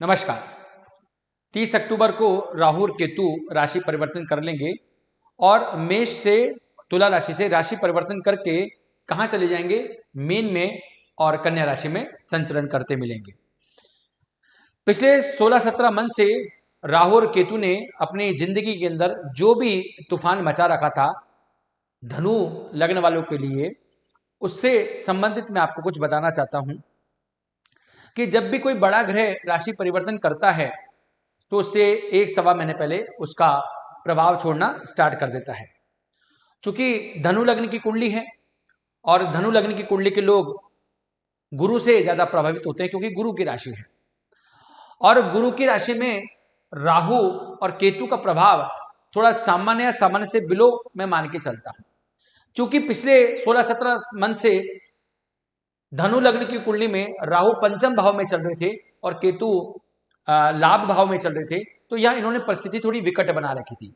नमस्कार। 30 अक्टूबर को राहु और केतु राशि परिवर्तन कर लेंगे और मेष से तुला राशि से राशि परिवर्तन करके कहां चले जाएंगे? मीन में और कन्या राशि में संचरण करते मिलेंगे। पिछले 16-17 मंथ से राहु और केतु ने अपनी जिंदगी के अंदर जो भी तूफान मचा रखा था धनु लग्न वालों के लिए, उससे संबंधित मैं आपको कुछ बताना चाहता हूं कि जब भी कोई बड़ा ग्रह राशि परिवर्तन करता है तो उससे 1-1.25 महीने पहले उसका प्रभाव छोड़ना स्टार्ट कर देता है। चूंकि धनु लग्न की कुंडली है और धनु लग्न की कुंडली के लोग गुरु से ज्यादा प्रभावित होते हैं, क्योंकि गुरु की राशि है और गुरु की राशि में राहु और केतु का प्रभाव थोड़ा सामान्य या सामान्य से बिलो मैं मान के चलता हूं। चूंकि पिछले 16-17 मंथ से धनु लग्न की कुंडली में राहु पंचम भाव में चल रहे थे और केतु लाभ भाव में चल रहे थे, तो यह इन्होंने परिस्थिति थोड़ी विकट बना रखी थी।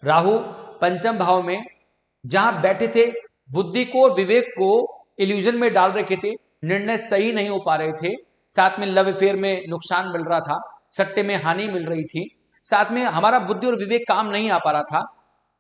राहु पंचम भाव में जहां बैठे थे, बुद्धि को और विवेक को इल्यूजन में डाल रखे थे, निर्णय सही नहीं हो पा रहे थे, साथ में लव अफेयर में नुकसान मिल रहा था, सट्टे में हानि मिल रही थी, साथ में हमारा बुद्धि और विवेक काम नहीं आ पा रहा था,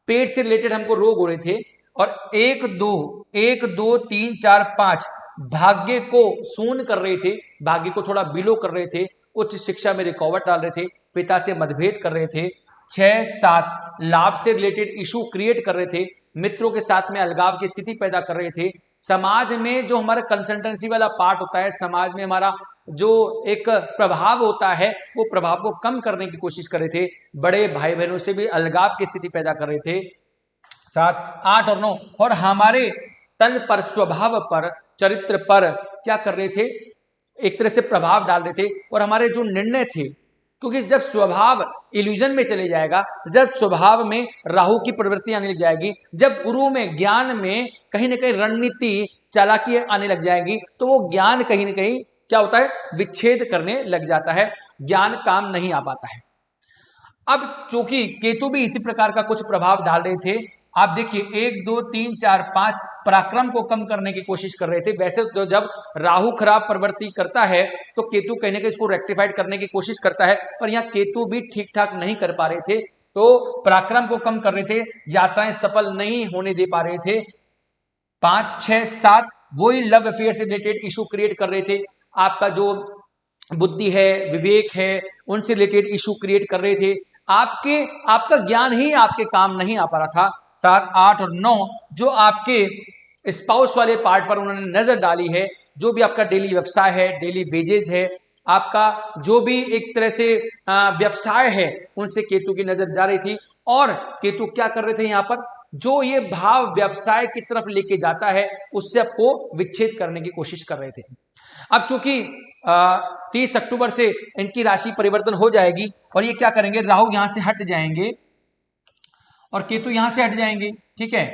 पेट से रिलेटेड हमको रोग हो रहे थे और 1-2-3-4-5 भाग्य को सून कर रहे थे, भाग्य को थोड़ा बिलो कर रहे थे, उच्च शिक्षा में रिकॉर्ड डाल रहे थे, पिता से मतभेद कर रहे थे, 6-7 लाभ से रिलेटेड इशू क्रिएट कर रहे थे, मित्रों के साथ में अलगाव की स्थिति पैदा कर रहे थे, समाज में जो हमारा कंसल्टेंसी वाला पार्ट होता है, समाज में हमारा जो एक प्रभाव होता है, वो प्रभाव को कम करने की कोशिश कर रहे थे, बड़े भाई बहनों से भी अलगाव की स्थिति पैदा कर रहे थे, 7, 8 और 9 और हमारे तन पर, स्वभाव पर, चरित्र पर क्या कर रहे थे? एक तरह से प्रभाव डाल रहे थे और हमारे जो निर्णय थे, क्योंकि जब स्वभाव इल्यूजन में चले जाएगा, जब स्वभाव में राहु की प्रवृत्ति आने लग जाएगी, जब गुरु में ज्ञान में कहीं ना कहीं रणनीति चालाकी आने लग जाएगी, तो वो ज्ञान कहीं ना कहीं क्या होता है? विच्छेद करने लग जाता है, ज्ञान काम नहीं आ पाता है। अब चूंकि केतु भी इसी प्रकार का कुछ प्रभाव डाल रहे थे, आप देखिए 1-2-3-4-5 पराक्रम को कम करने की कोशिश कर रहे थे। वैसे तो जब राहु खराब प्रवृत्ति करता है तो केतु कहीं ना कहीं इसको रेक्टिफाइड करने की कोशिश करता है, पर यहाँ केतु भी ठीक ठाक नहीं कर पा रहे थे, तो पराक्रम को कम कर रहे थे, यात्राएं सफल नहीं होने दे पा रहे थे। 5-6-7 वही लव अफेयर से रिलेटेड इशू क्रिएट कर रहे थे, आपका जो बुद्धि है, विवेक है, उनसे रिलेटेड इशू क्रिएट कर रहे थे, आपका ज्ञान ही आपके काम नहीं आ पा रहा था। 7, 8 और 9 जो आपके स्पाउस वाले पार्ट पर उन्होंने नजर डाली है, जो भी आपका डेली व्यवसाय है, डेली वेजेज है, आपका जो भी एक तरह से व्यवसाय है, उनसे केतु की नजर जा रही थी और केतु क्या कर रहे थे? यहाँ पर जो ये भाव व्यवसाय की तरफ लेके जाता है, उससे आपको विच्छेद करने की कोशिश कर रहे थे। अब चूंकि 30 अक्टूबर से इनकी राशि परिवर्तन हो जाएगी और ये क्या करेंगे? राहु यहां से हट जाएंगे और केतु यहां से हट जाएंगे, ठीक है।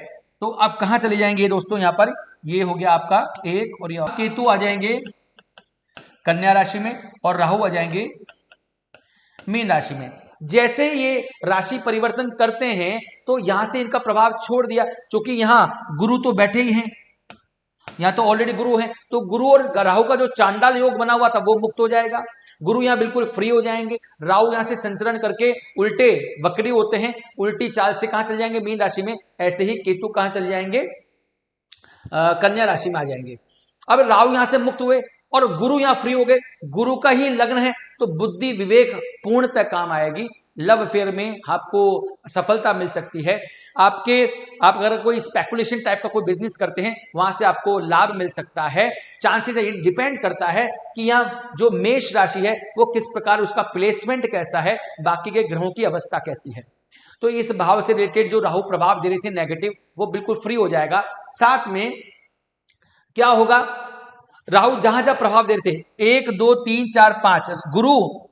तो अब कहां चले जाएंगे दोस्तों? यहां पर ये हो गया आपका एक, और ये केतु आ जाएंगे कन्या राशि में और राहु आ जाएंगे मीन राशि में। जैसे ये राशि परिवर्तन करते हैं तो यहां से इनका प्रभाव छोड़ दिया, क्योंकि यहां गुरु तो बैठे ही हैं, यहां तो ऑलरेडी गुरु है, तो गुरु और राहु का जो चांडाल योग बना हुआ था वो मुक्त हो जाएगा, गुरु यहां बिल्कुल फ्री हो जाएंगे। राहु यहां से संचरण करके उल्टे वक्री होते हैं, उल्टी चाल से कहां चल जाएंगे? मीन राशि में। ऐसे ही केतु कहां चल जाएंगे? कन्या राशि में आ जाएंगे। अब राहु यहां से मुक्त हुए और गुरु यहां फ्री हो गए, गुरु का ही लग्न है, तो बुद्धि विवेक पूर्णतः काम आएगी, लव अफेयर में आपको सफलता मिल सकती है। आप अगर कोई स्पेकुलेशन टाइप का कोई बिजनेस करते हैं, वहां से आपको लाभ मिल सकता है। चांसेस है, डिपेंड करता है कि यहाँ जो मेष राशि है वो किस प्रकार, उसका प्लेसमेंट कैसा है, बाकी के ग्रहों की अवस्था कैसी है। तो इस भाव से रिलेटेड जो राहु प्रभाव दे रहे थे नेगेटिव, वो बिल्कुल फ्री हो जाएगा। साथ में क्या होगा? राहु जहां जहां प्रभाव दे रहे थे 1-2-3-4-5, गुरु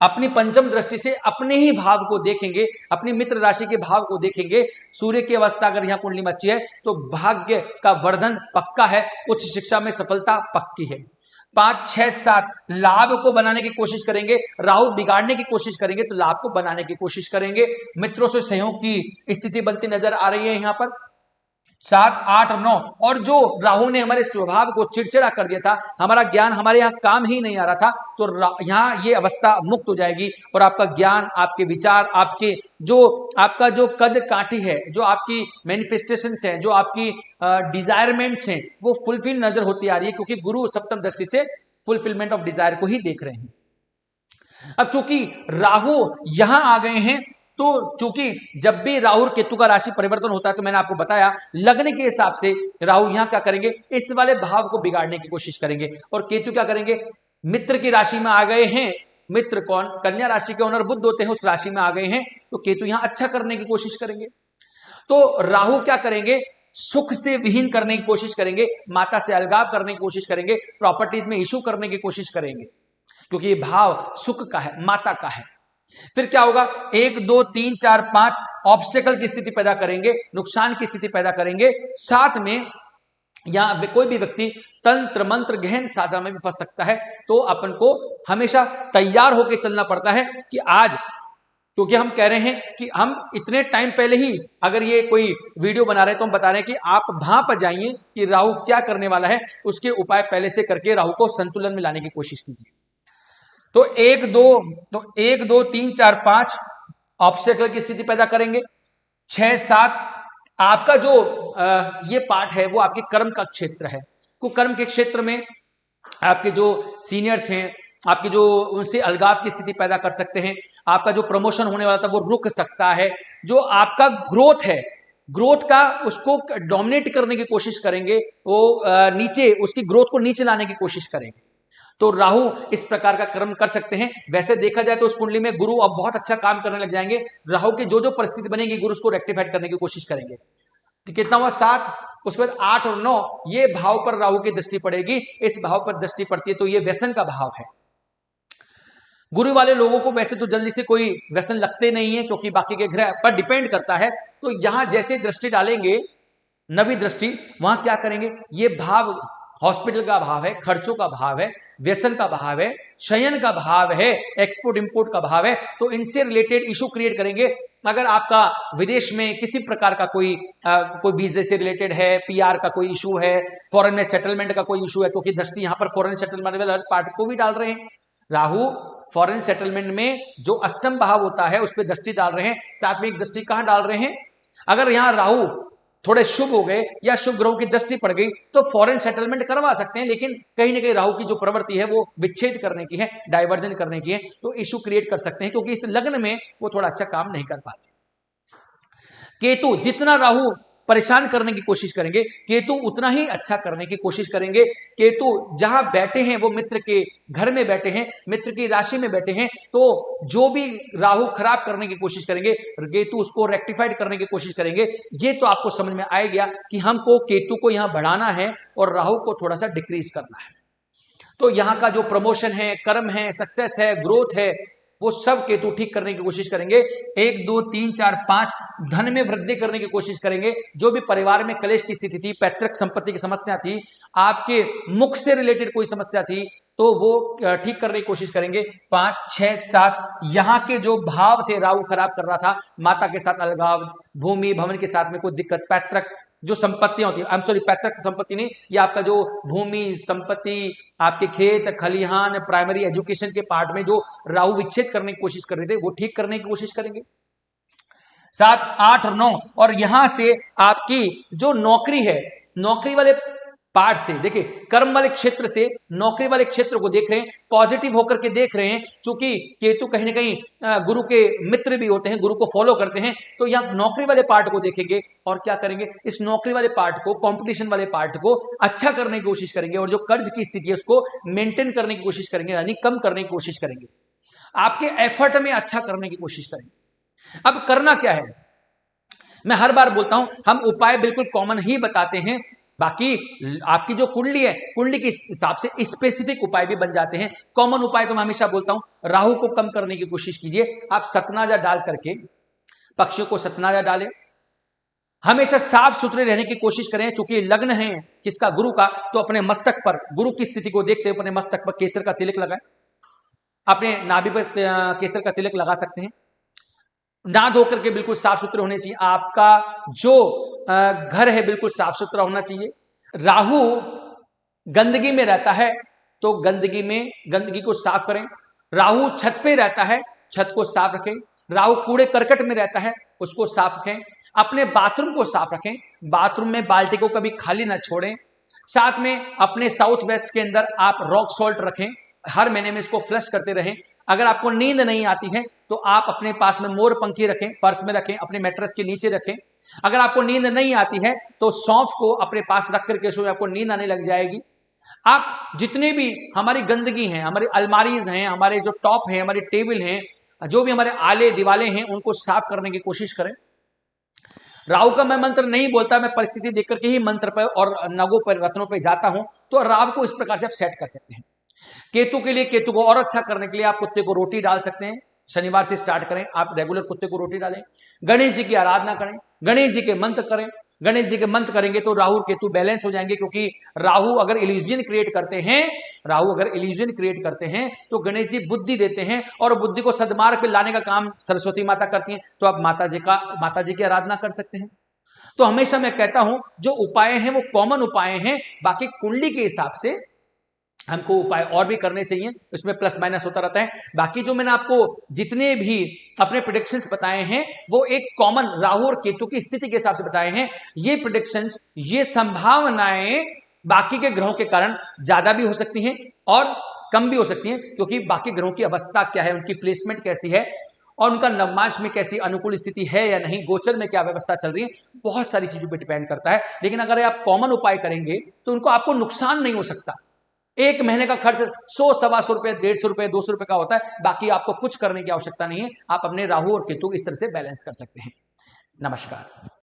अपनी पंचम दृष्टि से अपने ही भाव को देखेंगे, अपनी मित्र राशि के भाव को देखेंगे। सूर्य की अवस्था अगर यहां कुंडली में अच्छी है तो भाग्य का वर्धन पक्का है, उच्च शिक्षा में सफलता पक्की है। 5-6-7 लाभ को बनाने की कोशिश करेंगे, राहु बिगाड़ने की कोशिश करेंगे तो लाभ को बनाने की कोशिश करेंगे। मित्रों से सहयोग की स्थिति बनती नजर आ रही है यहाँ पर। 7, 8 और 9, और जो राहु ने हमारे स्वभाव को चिड़चिड़ा कर दिया था, हमारा ज्ञान हमारे यहाँ काम ही नहीं आ रहा था, तो यहाँ ये अवस्था मुक्त हो जाएगी और आपका ज्ञान, आपके विचार, आपके जो आपका जो कद काठी है, जो आपकी मैनिफेस्टेशंस है, जो आपकी डिजायरमेंट्स हैं, वो फुलफिल नजर होती आ रही है, क्योंकि गुरु सप्तम दृष्टि से फुलफिलमेंट ऑफ डिजायर को ही देख रहे हैं। अब चूंकि राहु यहां आ गए हैं, तो चूंकि जब भी राहु और केतु का राशि परिवर्तन होता है, तो मैंने आपको बताया लग्न के हिसाब से राहु यहां क्या करेंगे, इस वाले भाव को बिगाड़ने की कोशिश करेंगे, और केतु क्या करेंगे, मित्र की राशि में आ गए हैं। मित्र कौन, कन्या राशि के ओनर बुध होते हैं, उस राशि में आ गए हैं, तो केतु यहां अच्छा करने की कोशिश करेंगे। तो राहु क्या करेंगे, सुख से विहीन करने की कोशिश करेंगे, माता से अलगाव करने की कोशिश करेंगे, प्रॉपर्टीज में इशू करने की कोशिश करेंगे, क्योंकि ये भाव सुख का है, माता का है। फिर क्या होगा, 1, 2, 3, 4, 5 ऑब्स्टेकल की स्थिति पैदा करेंगे, नुकसान की स्थिति पैदा करेंगे। साथ में या कोई भी व्यक्ति तंत्र मंत्र गहन साधना में भी फंस सकता है। तो अपन को हमेशा तैयार होकर चलना पड़ता है कि आज, क्योंकि हम कह रहे हैं कि हम इतने टाइम पहले ही अगर ये कोई वीडियो बना रहे हैं, तो हम बता रहे हैं कि आप भांप जाइए कि राहु क्या करने वाला है, उसके उपाय पहले से करके राहु को संतुलन में लाने की कोशिश कीजिए। तो 1, 2, 3, 4, 5 ऑब्स्टेकल की स्थिति पैदा करेंगे। 6, 7 आपका जो ये पार्ट है वो आपके कर्म का क्षेत्र है। तो कर्म के क्षेत्र में आपके जो सीनियर्स हैं, आपके जो उनसे अलगाव की स्थिति पैदा कर सकते हैं। आपका जो प्रमोशन होने वाला था वो रुक सकता है। जो आपका ग्रोथ है, ग्रोथ का उसको डोमिनेट करने की कोशिश करेंगे, वो नीचे उसकी ग्रोथ को नीचे लाने की कोशिश करेंगे। तो राहु इस प्रकार का कर्म कर सकते हैं। वैसे देखा जाए तो उस कुंडली में गुरु अब बहुत अच्छा काम करने लग जाएंगे। राहु की जो जो परिस्थिति बनेगी, गुरु उसको रेक्टिफाइड करने की कोशिश करेंगे। तो कितना हुआ, 7, उसके बाद 8 और 9, ये भाव पर राहु की दृष्टि पड़ेगी। इस भाव पर दृष्टि पड़ती है तो ये व्यसन का भाव है। गुरु वाले लोगों को वैसे तो जल्दी से कोई व्यसन लगते नहीं है, क्योंकि बाकी के ग्रह पर डिपेंड करता है। तो यहां जैसे दृष्टि डालेंगे, नवी दृष्टि, वहां क्या करेंगे, ये भाव हॉस्पिटल का भाव है, खर्चों का भाव है, व्यसन का भाव है, शयन का भाव है, एक्सपोर्ट इंपोर्ट का भाव है। तो इनसे रिलेटेड इशू क्रिएट करेंगे। अगर आपका विदेश में किसी प्रकार का कोई वीजे से रिलेटेड है, पीआर का कोई इशू है, फॉरेन में सेटलमेंट का कोई इशू है, क्योंकि दृष्टि यहां पर फॉरेन सेटलमेंट वाले पार्ट को भी डाल रहे हैं। राहु फॉरेन सेटलमेंट में जो अष्टम भाव होता है उस पर दृष्टि डाल रहे हैं। साथ में एक दृष्टि कहां डाल रहे हैं, अगर यहां राहु थोड़े शुभ हो गए या शुभ ग्रहों की दृष्टि पड़ गई तो फॉरेन सेटलमेंट करवा सकते हैं, लेकिन कहीं ना कहीं राहु की जो प्रवृत्ति है वो विच्छेद करने की है, डाइवर्जन करने की है, तो इशू क्रिएट कर सकते हैं, क्योंकि इस लग्न में वो थोड़ा अच्छा काम नहीं कर पाते। केतु, जितना राहु परेशान करने की कोशिश करेंगे, केतु उतना ही अच्छा करने की कोशिश करेंगे। केतु जहां बैठे हैं वो मित्र के घर में बैठे हैं, मित्र की राशि में बैठे हैं, तो जो भी राहु खराब करने की कोशिश करेंगे, केतु उसको रेक्टिफाइड करने की कोशिश करेंगे। ये तो आपको समझ में आ गया कि हमको केतु को यहां बढ़ाना है और राहु को थोड़ा सा डिक्रीज करना है। तो यहां का जो प्रमोशन है, कर्म है, सक्सेस है, ग्रोथ है, वो सब केतु ठीक करने की कोशिश करेंगे। 1, 2, 3, 4, 5 धन में वृद्धि करने की कोशिश करेंगे। जो भी परिवार में क्लेश की स्थिति थी, पैतृक संपत्ति की समस्या थी, आपके मुख से रिलेटेड कोई समस्या थी, तो वो ठीक करने की कोशिश करेंगे। 5, 6, 7 यहाँ के जो भाव थे, राहु खराब कर रहा था, माता के साथ अलगाव, भूमि भवन के साथ में कोई दिक्कत, पैतृक जो संपत्तियां होती है, आई एम सॉरी, पैतृक संपत्ति नहीं, ये आपका जो भूमि संपत्ति, आपके खेत खलिहान, प्राइमरी एजुकेशन के पार्ट में जो राहु विच्छेद करने की कोशिश कर रहे थे, वो ठीक करने की कोशिश करेंगे। 7, 8 और 9, और यहां से आपकी जो नौकरी है, नौकरी वाले पार्ट से देखिए, कर्म वाले क्षेत्र से नौकरी वाले क्षेत्र को देख रहे हैं, पॉजिटिव होकर के देख रहे हैं। चूंकि केतु कहीं ना कहीं गुरु के मित्र भी होते हैं, गुरु को फॉलो करते हैं, तो यहाँ नौकरी वाले पार्ट को देखेंगे और क्या करेंगे, इस नौकरी वाले पार्ट को, कंपटीशन वाले पार्ट को अच्छा करने की कोशिश करेंगे, और जो कर्ज की स्थिति है उसको मेंटेन करने की कोशिश करेंगे, यानी कम करने की कोशिश करेंगे, आपके एफर्ट में अच्छा करने की कोशिश करेंगे। अब करना क्या है, मैं हर बार बोलता हूं, हम उपाय बिल्कुल कॉमन ही बताते हैं, बाकी आपकी जो कुंडली है, कुंडली के हिसाब से स्पेसिफिक उपाय भी बन जाते हैं। कॉमन उपाय तो मैं हमेशा बोलता हूं, राहु को कम करने की कोशिश कीजिए। आप सतनाजा डाल करके, पक्षियों को सतनाजा डालें, हमेशा साफ सुथरे रहने की कोशिश करें। चूंकि लग्न है किसका, गुरु का, तो अपने मस्तक पर गुरु की स्थिति को देखते हुए अपने मस्तक पर केसर का तिलक लगाएं, अपने नाभि पर केसर का तिलक लगा सकते हैं। ना धो करके बिल्कुल साफ सुथरे होने चाहिए। आपका जो घर है बिल्कुल साफ सुथरा होना चाहिए। राहु गंदगी में रहता है तो गंदगी को साफ करें। राहु छत पे रहता है, छत को साफ रखें। राहु कूड़े करकट में रहता है, उसको साफ रखें। अपने बाथरूम को साफ रखें, बाथरूम में बाल्टी को कभी खाली ना छोड़ें। साथ में अपने साउथ वेस्ट के अंदर आप रॉक सॉल्ट रखें, हर महीने में इसको फ्लश करते रहें। अगर आपको नींद नहीं आती है तो आप अपने पास में मोर पंखी रखें, पर्स में रखें, अपने मैट्रेस के नीचे रखें। अगर आपको नींद नहीं आती है तो सौंफ को अपने पास रख करके सोए, आपको नींद आने लग जाएगी। आप जितने भी हमारी गंदगी हैं, हमारी अलमारीज हैं, हमारे जो टॉप हैं, हमारे टेबल हैं, जो भी हमारे आले दीवाले हैं, उनको साफ करने की कोशिश करें। राहु का मैं मंत्र नहीं बोलता, मैं परिस्थिति देख करके ही मंत्र पर और नगों पर, रत्नों पर जाता हूं। तो राहु को इस प्रकार से आप सेट कर सकते हैं। केतु के लिए, केतु को और अच्छा करने के लिए आप कुत्ते को रोटी डाल सकते हैं। शनिवार से स्टार्ट करें, आप रेगुलर कुत्ते को रोटी डालें। गणेश जी की आराधना करें, गणेश जी के मंत्र करें। गणेश जी के मंत्र करेंगे तो राहु और केतु बैलेंस हो जाएंगे, क्योंकि राहु अगर इल्यूजन क्रिएट करते हैं, राहु अगर इल्यूजन क्रिएट करते हैं तो गणेश जी बुद्धि देते हैं, और बुद्धि को सद्मार्ग पे लाने का काम सरस्वती माता करती हैं। तो आप माता जी की आराधना कर सकते हैं। तो हमेशा मैं कहता हूं जो उपाय हैं वो कॉमन उपाय हैं, बाकी कुंडली के हिसाब से हमको उपाय और भी करने चाहिए, उसमें प्लस माइनस होता रहता है। बाकी जो मैंने आपको जितने भी अपने प्रेडिक्शंस बताए हैं वो एक कॉमन राहु और केतु की स्थिति के हिसाब से बताए हैं। ये प्रेडिक्शंस, ये संभावनाएं बाकी के ग्रहों के कारण ज्यादा भी हो सकती हैं और कम भी हो सकती हैं, क्योंकि बाकी ग्रहों की अवस्था क्या है, उनकी प्लेसमेंट कैसी है, और उनका नवमांश में कैसी अनुकूल स्थिति है या नहीं, गोचर में क्या व्यवस्था चल रही है, बहुत सारी चीजों पर डिपेंड करता है। लेकिन अगर आप कॉमन उपाय करेंगे तो उनको आपको नुकसान नहीं हो सकता। एक महीने का खर्च 100, 125 रुपए, 150 रुपए, 200 रुपए का होता है। बाकी आपको कुछ करने की आवश्यकता नहीं है। आप अपने राहु और केतु इस तरह से बैलेंस कर सकते हैं। नमस्कार।